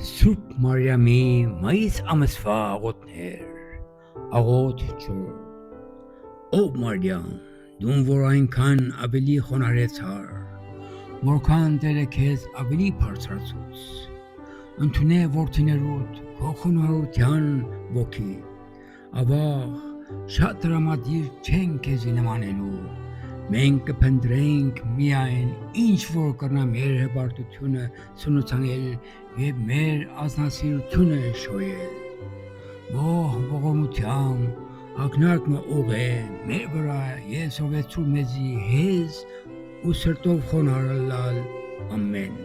Սուրբ Մարիամի մայիս ամսվա աղոթներ, աղոթ 4. Ով Մարիամ, դու որ այնքան ավելի խոնարհեցար, որքան Տերը քեզ ավելի բարձրացուց, ընդունե որդիներուդ քո խոնարհության ոգի, ավաղ շատ տրամադիր չեն քեզի նմանելու, մենք կփնտրենք միայն ինչ որ կրնա մեր հպարտությունը սնուցանել եւ մեր ազնասիրությունը շոյել, ողջ ողորմությամբ ակնարկը ուղե մեր վրա ես ովեցու մեզի հեզ ու սրտով խոնարհալ ամեն